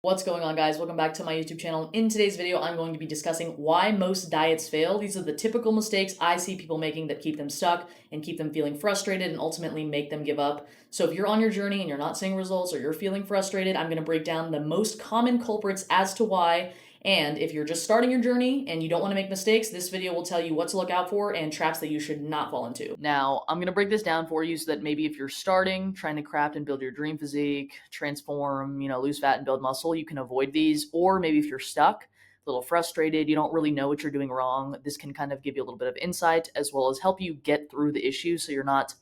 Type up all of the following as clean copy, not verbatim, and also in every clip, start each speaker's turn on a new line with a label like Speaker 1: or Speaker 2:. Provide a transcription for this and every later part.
Speaker 1: What's going on, guys? Welcome back to my YouTube channel. In today's video, I'm going to be discussing why most diets fail. These are the typical mistakes I see people making that keep them stuck and keep them feeling frustrated and ultimately make them give up. So if you're on your journey and you're not seeing results or you're feeling frustrated, I'm going to break down the most common culprits as to why. And if you're just starting your journey and you don't want to make mistakes, this video will tell you what to look out for and traps that you should not fall into. Now, I'm going to break this down for you so that maybe if you're starting, trying to craft and build your dream physique, transform, lose fat and build muscle, you can avoid these. Or maybe if you're stuck, a little frustrated, you don't really know what you're doing wrong, this can kind of give you a little bit of insight as well as help you get through the issue so you're not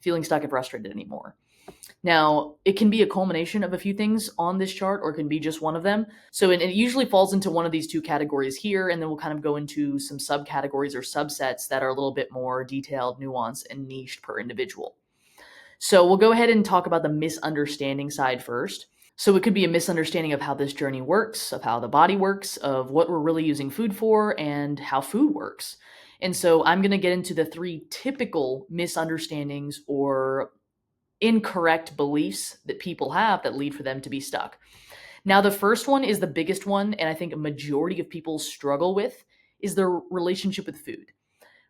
Speaker 1: feeling stuck and frustrated anymore. Now, it can be a culmination of a few things on this chart, or it can be just one of them. So it usually falls into one of these two categories here, and then we'll kind of go into some subcategories or subsets that are a little bit more detailed, nuanced, and niched per individual. So we'll go ahead and talk about the misunderstanding side first. So it could be a misunderstanding of how this journey works, of how the body works, of what we're really using food for, and how food works. And so I'm going to get into the three typical misunderstandings or incorrect beliefs that people have that lead for them to be stuck. Now, the first one is the biggest one, and I think a majority of people struggle with, is their relationship with food.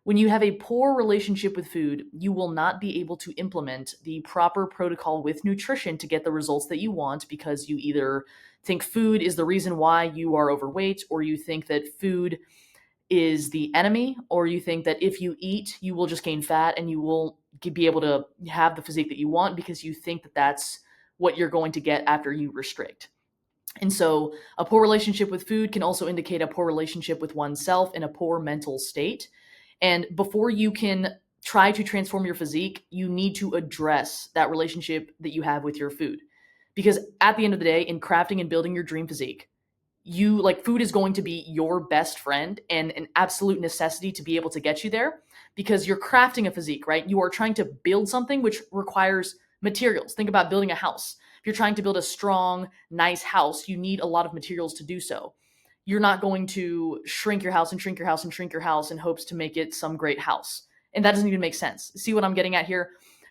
Speaker 1: When you have a poor relationship with food, you will not be able to implement the proper protocol with nutrition to get the results that you want because you either think food is the reason why you are overweight, or you think that food is the enemy, or you think that if you eat, you will just gain fat and you will be able to have the physique that you want because you think that that's what you're going to get after you restrict. And so a poor relationship with food can also indicate a poor relationship with oneself and a poor mental state. And before you can try to transform your physique, you need to address that relationship that you have with your food. Because at the end of the day, in crafting and building your dream physique, food is going to be your best friend and an absolute necessity to be able to get you there, because you're crafting a physique, right? You are trying to build something which requires materials. Think about building a house. If you're trying to build a strong, nice house, you need a lot of materials to do so. You're not going to shrink your house and shrink your house and shrink your house in hopes to make it some great house. And that doesn't even make sense. See what I'm getting at here?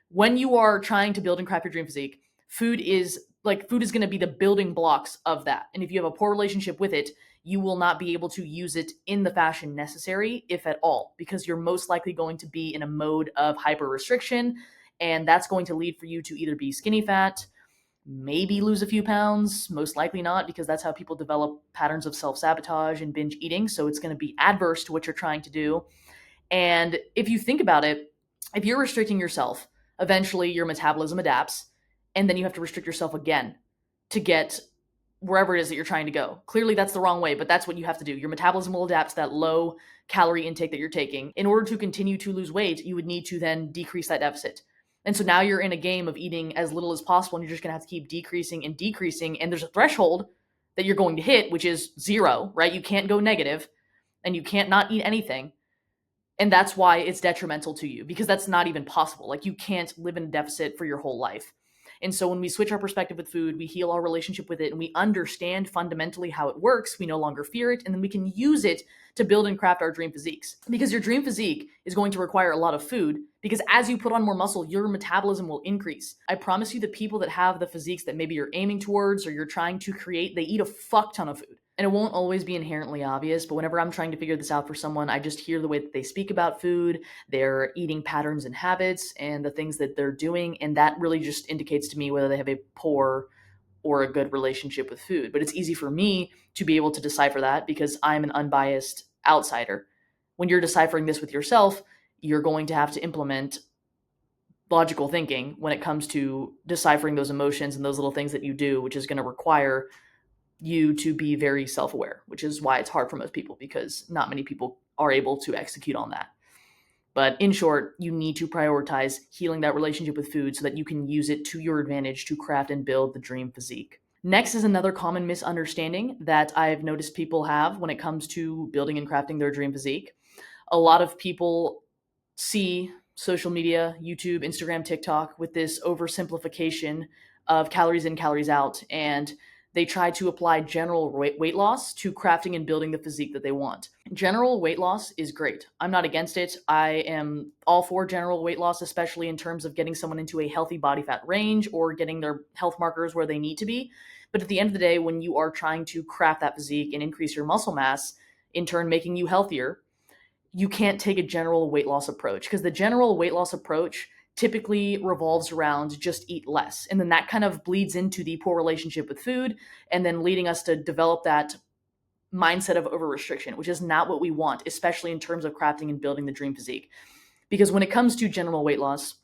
Speaker 1: When you are trying to build and craft your dream physique, food is going to be the building blocks of that. And if you have a poor relationship with it, you will not be able to use it in the fashion necessary, if at all, because you're most likely going to be in a mode of hyper restriction. And that's going to lead for you to either be skinny fat, maybe lose a few pounds, most likely not, because that's how people develop patterns of self-sabotage and binge eating. So it's going to be adverse to what you're trying to do. And if you think about it, if you're restricting yourself, eventually your metabolism adapts, and then you have to restrict yourself again to get wherever it is that you're trying to go. Clearly, that's the wrong way, but that's what you have to do. Your metabolism will adapt to that low calorie intake that you're taking. In order to continue to lose weight, you would need to then decrease that deficit. And so now you're in a game of eating as little as possible, and you're just going to have to keep decreasing and decreasing. And there's a threshold that you're going to hit, which is 0, right? You can't go negative, and you can't not eat anything. And that's why it's detrimental to you, because that's not even possible. Like, you can't live in a deficit for your whole life. And so when we switch our perspective with food, we heal our relationship with it, and we understand fundamentally how it works, we no longer fear it, and then we can use it to build and craft our dream physiques. Because your dream physique is going to require a lot of food, because as you put on more muscle, your metabolism will increase. I promise you, the people that have the physiques that maybe you're aiming towards or you're trying to create, they eat a fuck ton of food. And it won't always be inherently obvious, but whenever I'm trying to figure this out for someone, I just hear the way that they speak about food, their eating patterns and habits, and the things that they're doing, and that really just indicates to me whether they have a poor or a good relationship with food. But it's easy for me to be able to decipher that because I'm an unbiased outsider. When you're deciphering this with yourself, you're going to have to implement logical thinking when it comes to deciphering those emotions and those little things that you do, which is going to require you to be very self-aware, which is why it's hard for most people, because not many people are able to execute on that. But in short, you need to prioritize healing that relationship with food so that you can use it to your advantage to craft and build the dream physique. Next is another common misunderstanding that I've noticed people have when it comes to building and crafting their dream physique. A lot of people see social media, YouTube, Instagram, TikTok, with this oversimplification of calories in, calories out, and they try to apply general weight loss to crafting and building the physique that they want. General weight loss is great. I'm not against it. I am all for general weight loss, especially in terms of getting someone into a healthy body fat range or getting their health markers where they need to be. But at the end of the day, when you are trying to craft that physique and increase your muscle mass, in turn making you healthier, you can't take a general weight loss approach, because the general weight loss approach typically revolves around just eat less. And then that kind of bleeds into the poor relationship with food, and then leading us to develop that mindset of over restriction, which is not what we want, especially in terms of crafting and building the dream physique. Because when it comes to general weight loss,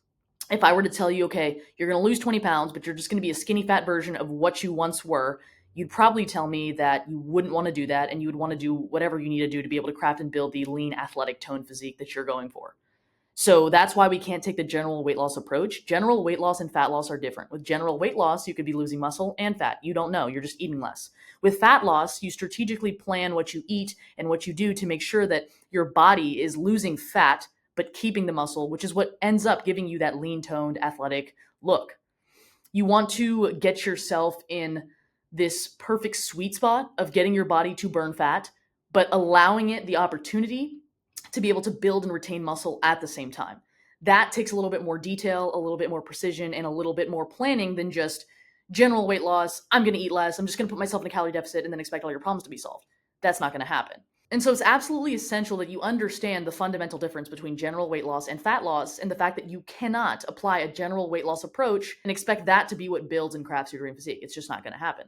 Speaker 1: if I were to tell you, okay, you're going to lose 20 pounds, but you're just going to be a skinny fat version of what you once were, you'd probably tell me that you wouldn't want to do that, and you would want to do whatever you need to do to be able to craft and build the lean, athletic, toned physique that you're going for. So that's why we can't take the general weight loss approach. General weight loss and fat loss are different. With general weight loss, you could be losing muscle and fat. You don't know. You're just eating less. With fat loss, you strategically plan what you eat and what you do to make sure that your body is losing fat but keeping the muscle, which is what ends up giving you that lean, toned, athletic look. You want to get yourself in this perfect sweet spot of getting your body to burn fat, but allowing it the opportunity to be able to build and retain muscle at the same time. That takes a little bit more detail, a little bit more precision, and a little bit more planning than just general weight loss. I'm going to eat less. I'm just going to put myself in a calorie deficit and then expect all your problems to be solved. That's not going to happen. And so it's absolutely essential that you understand the fundamental difference between general weight loss and fat loss, and the fact that you cannot apply a general weight loss approach and expect that to be what builds and crafts your dream physique. It's just not going to happen.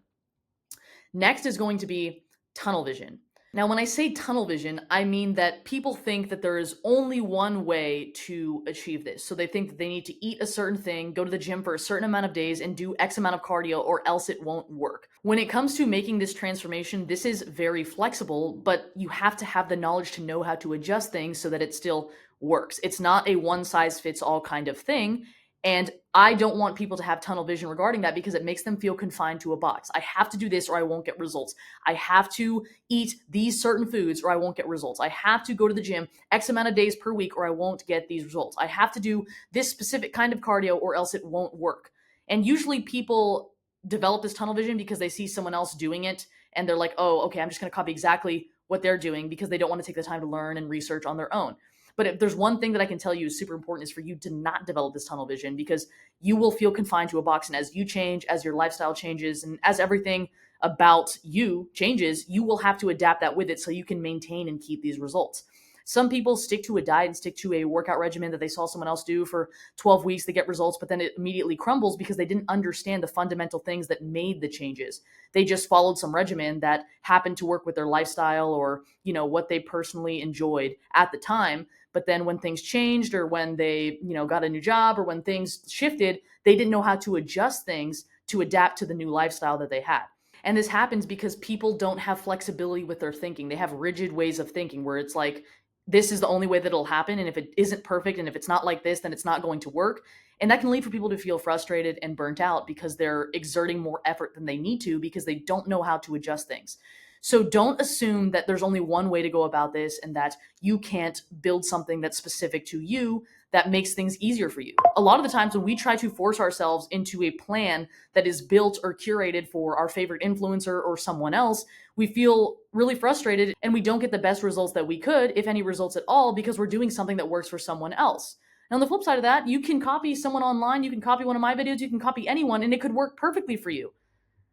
Speaker 1: Next is going to be tunnel vision. Now, when I say tunnel vision, I mean that people think that there is only one way to achieve this. So they think that they need to eat a certain thing, go to the gym for a certain amount of days, and do X amount of cardio, or else it won't work. When it comes to making this transformation, this is very flexible, but you have to have the knowledge to know how to adjust things so that it still works. It's not a one size fits all kind of thing. And I don't want people to have tunnel vision regarding that, because it makes them feel confined to a box. I have to do this or I won't get results. I have to eat these certain foods or I won't get results. I have to go to the gym X amount of days per week or I won't get these results. I have to do this specific kind of cardio or else it won't work. And usually people develop this tunnel vision because they see someone else doing it and they're like, oh, okay, I'm just going to copy exactly what they're doing, because they don't want to take the time to learn and research on their own. But if there's one thing that I can tell you is super important, is for you to not develop this tunnel vision, because you will feel confined to a box. And as you change, as your lifestyle changes, and as everything about you changes, you will have to adapt that with it so you can maintain and keep these results. Some people stick to a diet and stick to a workout regimen that they saw someone else do for 12 weeks. They get results, but then it immediately crumbles because they didn't understand the fundamental things that made the changes. They just followed some regimen that happened to work with their lifestyle, or, what they personally enjoyed at the time. But then when things changed, or when they, got a new job, or when things shifted, they didn't know how to adjust things to adapt to the new lifestyle that they had. And this happens because people don't have flexibility with their thinking. They have rigid ways of thinking where it's like, this is the only way that it'll happen. And if it isn't perfect, and if it's not like this, then it's not going to work. And that can lead for people to feel frustrated and burnt out because they're exerting more effort than they need to, because they don't know how to adjust things. So don't assume that there's only one way to go about this and that you can't build something that's specific to you that makes things easier for you. A lot of the times when we try to force ourselves into a plan that is built or curated for our favorite influencer or someone else, we feel really frustrated and we don't get the best results that we could, if any results at all, because we're doing something that works for someone else. And on the flip side of that, you can copy someone online, you can copy one of my videos, you can copy anyone, and it could work perfectly for you.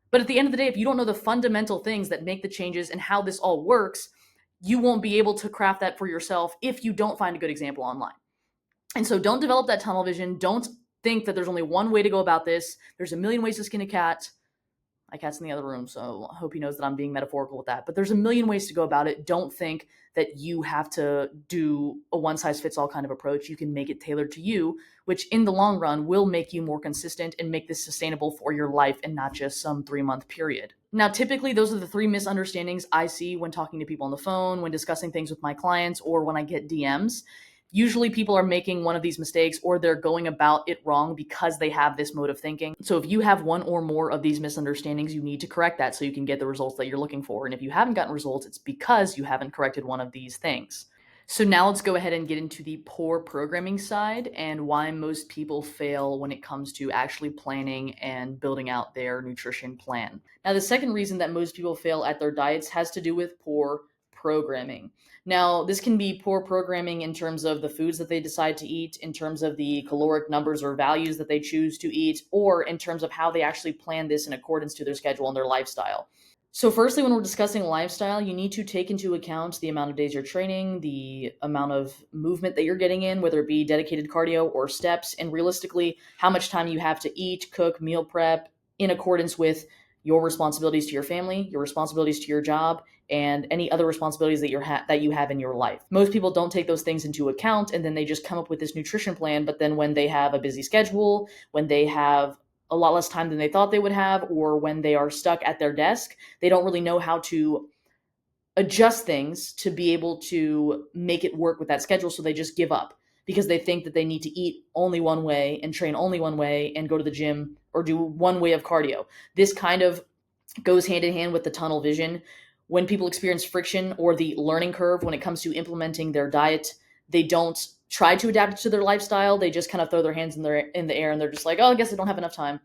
Speaker 1: But at the end of the day, if you don't know the fundamental things that make the changes and how this all works, you won't be able to craft that for yourself if you don't find a good example online. And so don't develop that tunnel vision. Don't think that there's only one way to go about this. There's a million ways to skin a cat. My cat's in the other room, so I hope he knows that I'm being metaphorical with that. But there's a million ways to go about it. Don't think that you have to do a one-size-fits-all kind of approach. You can make it tailored to you, which in the long run will make you more consistent and make this sustainable for your life and not just some 3-month period. Now, typically, those are the 3 misunderstandings I see when talking to people on the phone, when discussing things with my clients, or when I get DMs. Usually people are making one of these mistakes, or they're going about it wrong because they have this mode of thinking. So if you have one or more of these misunderstandings, you need to correct that so you can get the results that you're looking for. And if you haven't gotten results, it's because you haven't corrected one of these things. So now let's go ahead and get into the poor programming side and why most people fail when it comes to actually planning and building out their nutrition plan. Now, the second reason that most people fail at their diets has to do with poor programming. Now, this can be poor programming in terms of the foods that they decide to eat, in terms of the caloric numbers or values that they choose to eat, or in terms of how they actually plan this in accordance to their schedule and their lifestyle. So, firstly, when we're discussing lifestyle, you need to take into account the amount of days you're training, the amount of movement that you're getting in, whether it be dedicated cardio or steps, and realistically, how much time you have to eat, cook, meal prep in accordance with your responsibilities to your family, your responsibilities to your job, and any other responsibilities that you have in your life. Most people don't take those things into account, and then they just come up with this nutrition plan. But then, when they have a busy schedule, when they have a lot less time than they thought they would have, or when they are stuck at their desk, they don't really know how to adjust things to be able to make it work with that schedule. So they just give up because they think that they need to eat only one way and train only one way and go to the gym or do one way of cardio. This kind of goes hand in hand with the tunnel vision. When people experience friction or the learning curve when it comes to implementing their diet, they don't try to adapt it to their lifestyle. They just kind of throw their hands in the air and they're just like, oh, I guess I don't have enough time.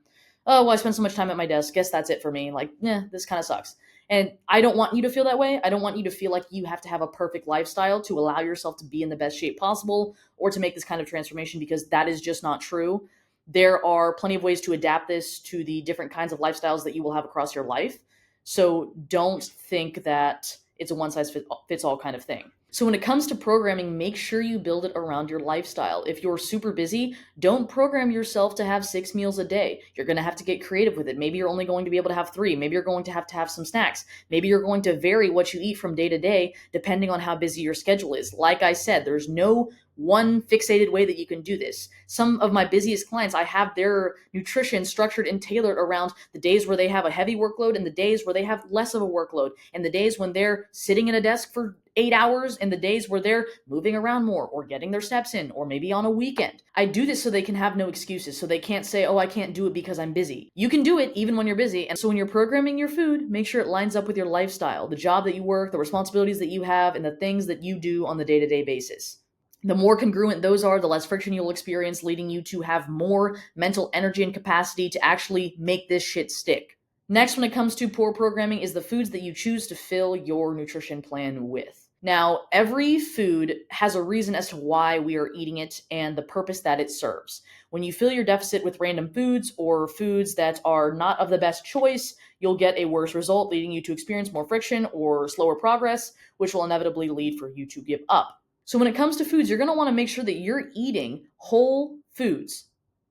Speaker 1: Oh, well, I spend so much time at my desk. Guess that's it for me. Like, this kind of sucks. And I don't want you to feel that way. I don't want you to feel like you have to have a perfect lifestyle to allow yourself to be in the best shape possible or to make this kind of transformation, because that is just not true. There are plenty of ways to adapt this to the different kinds of lifestyles that you will have across your life. So don't think that it's a one size fits all kind of thing. So when it comes to programming, make sure you build it around your lifestyle. If you're super busy, don't program yourself to have 6 meals a day. You're going to have to get creative with it. Maybe you're only going to be able to have 3. Maybe you're going to have some snacks. Maybe you're going to vary what you eat from day to day, depending on how busy your schedule is. Like I said, there's no one fixated way that you can do this. Some of my busiest clients, I have their nutrition structured and tailored around the days where they have a heavy workload and the days where they have less of a workload, and the days when they're sitting at a desk for 8 hours and the days where they're moving around more or getting their steps in, or maybe on a weekend. I do this so they can have no excuses, so they can't say, oh, I can't do it because I'm busy. You can do it even when you're busy. And so when you're programming your food, make sure it lines up with your lifestyle, the job that you work, the responsibilities that you have, and the things that you do on the day-to-day basis. The more congruent those are, the less friction you'll experience, leading you to have more mental energy and capacity to actually make this shit stick. Next, when it comes to poor programming, is the foods that you choose to fill your nutrition plan with. Now, every food has a reason as to why we are eating it and the purpose that it serves. When you fill your deficit with random foods or foods that are not of the best choice, you'll get a worse result, leading you to experience more friction or slower progress, which will inevitably lead for you to give up. So when it comes to foods, you're going to want to make sure that you're eating whole foods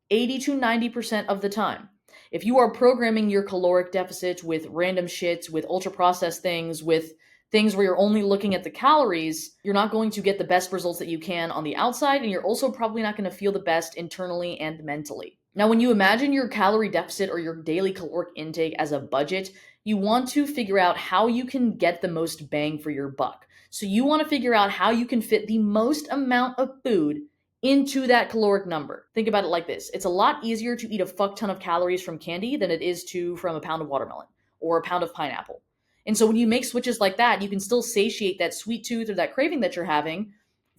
Speaker 1: 80 to 90% of the time. If you are programming your caloric deficit with random shit, with ultra-processed things, with things where you're only looking at the calories, you're not going to get the best results that you can on the outside, and you're also probably not going to feel the best internally and mentally. Now, when you imagine your calorie deficit or your daily caloric intake as a budget, you want to figure out how you can get the most bang for your buck. So you want to figure out how you can fit the most amount of food into that caloric number. Think about it like this. It's a lot easier to eat a fuck ton of calories from candy than it is from a pound of watermelon or a pound of pineapple. And so when you make switches like that, you can still satiate that sweet tooth or that craving that you're having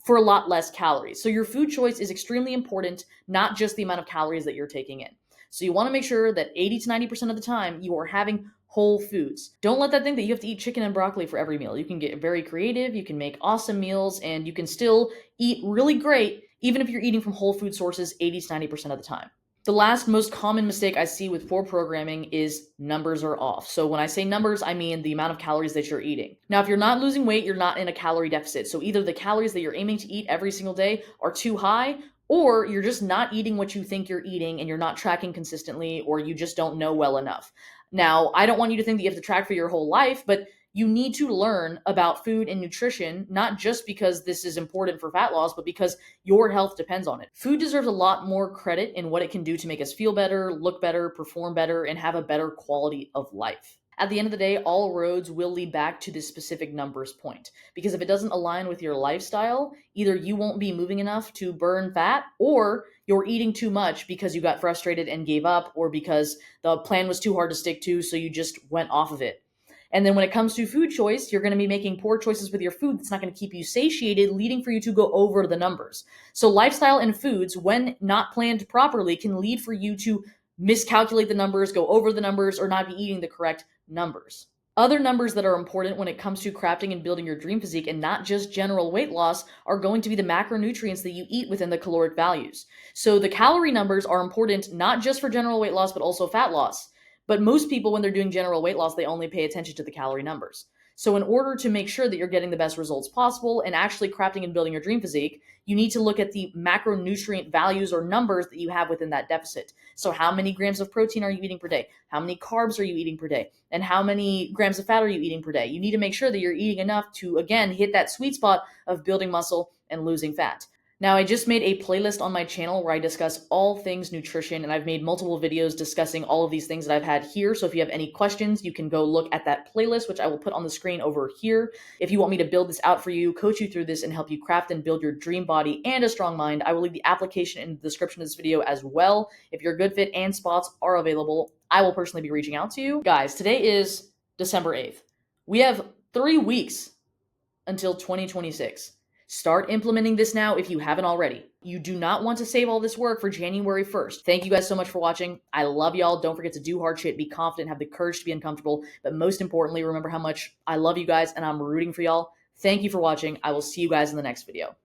Speaker 1: for a lot less calories. So your food choice is extremely important, not just the amount of calories that you're taking in. So you want to make sure that 80 to 90% of the time you are having whole foods. Don't let that think that you have to eat chicken and broccoli for every meal. You can get very creative, you can make awesome meals, and you can still eat really great even if you're eating from whole food sources 80 to 90% of the time. The last most common mistake I see with poor programming is numbers are off. So when I say numbers, I mean the amount of calories that you're eating. Now, if you're not losing weight, you're not in a calorie deficit. So either the calories that you're aiming to eat every single day are too high, or you're just not eating what you think you're eating and you're not tracking consistently, or you just don't know well enough. Now, I don't want you to think that you have to track for your whole life, but you need to learn about food and nutrition, not just because this is important for fat loss, but because your health depends on it. Food deserves a lot more credit in what it can do to make us feel better, look better, perform better, and have a better quality of life. At the end of the day, all roads will lead back to this specific numbers point. Because if it doesn't align with your lifestyle, either you won't be moving enough to burn fat, or you're eating too much because you got frustrated and gave up, or because the plan was too hard to stick to, so you just went off of it. And then when it comes to food choice, you're going to be making poor choices with your food that's not going to keep you satiated, leading for you to go over the numbers. So lifestyle and foods, when not planned properly, can lead for you to miscalculate the numbers, go over the numbers, or not be eating the correct numbers. Other numbers that are important when it comes to crafting and building your dream physique, and not just general weight loss, are going to be the macronutrients that you eat within the caloric values. So the calorie numbers are important not just for general weight loss, but also fat loss. But most people, when they're doing general weight loss, they only pay attention to the calorie numbers. So in order to make sure that you're getting the best results possible and actually crafting and building your dream physique, you need to look at the macronutrient values or numbers that you have within that deficit. So how many grams of protein are you eating per day? How many carbs are you eating per day? And how many grams of fat are you eating per day? You need to make sure that you're eating enough to, again, hit that sweet spot of building muscle and losing fat. Now, I just made a playlist on my channel where I discuss all things nutrition, and I've made multiple videos discussing all of these things that I've had here. So if you have any questions, you can go look at that playlist, which I will put on the screen over here. If you want me to build this out for you, coach you through this, and help you craft and build your dream body and a strong mind, I will leave the application in the description of this video as well. If your good fit and spots are available, I will personally be reaching out to you. Guys, today is December 8th. We have 3 weeks until 2026. Start implementing this now if you haven't already. You do not want to save all this work for January 1st. Thank you guys so much for watching. I love y'all. Don't forget to do hard shit, be confident, have the courage to be uncomfortable. But most importantly, remember how much I love you guys and I'm rooting for y'all. Thank you for watching. I will see you guys in the next video.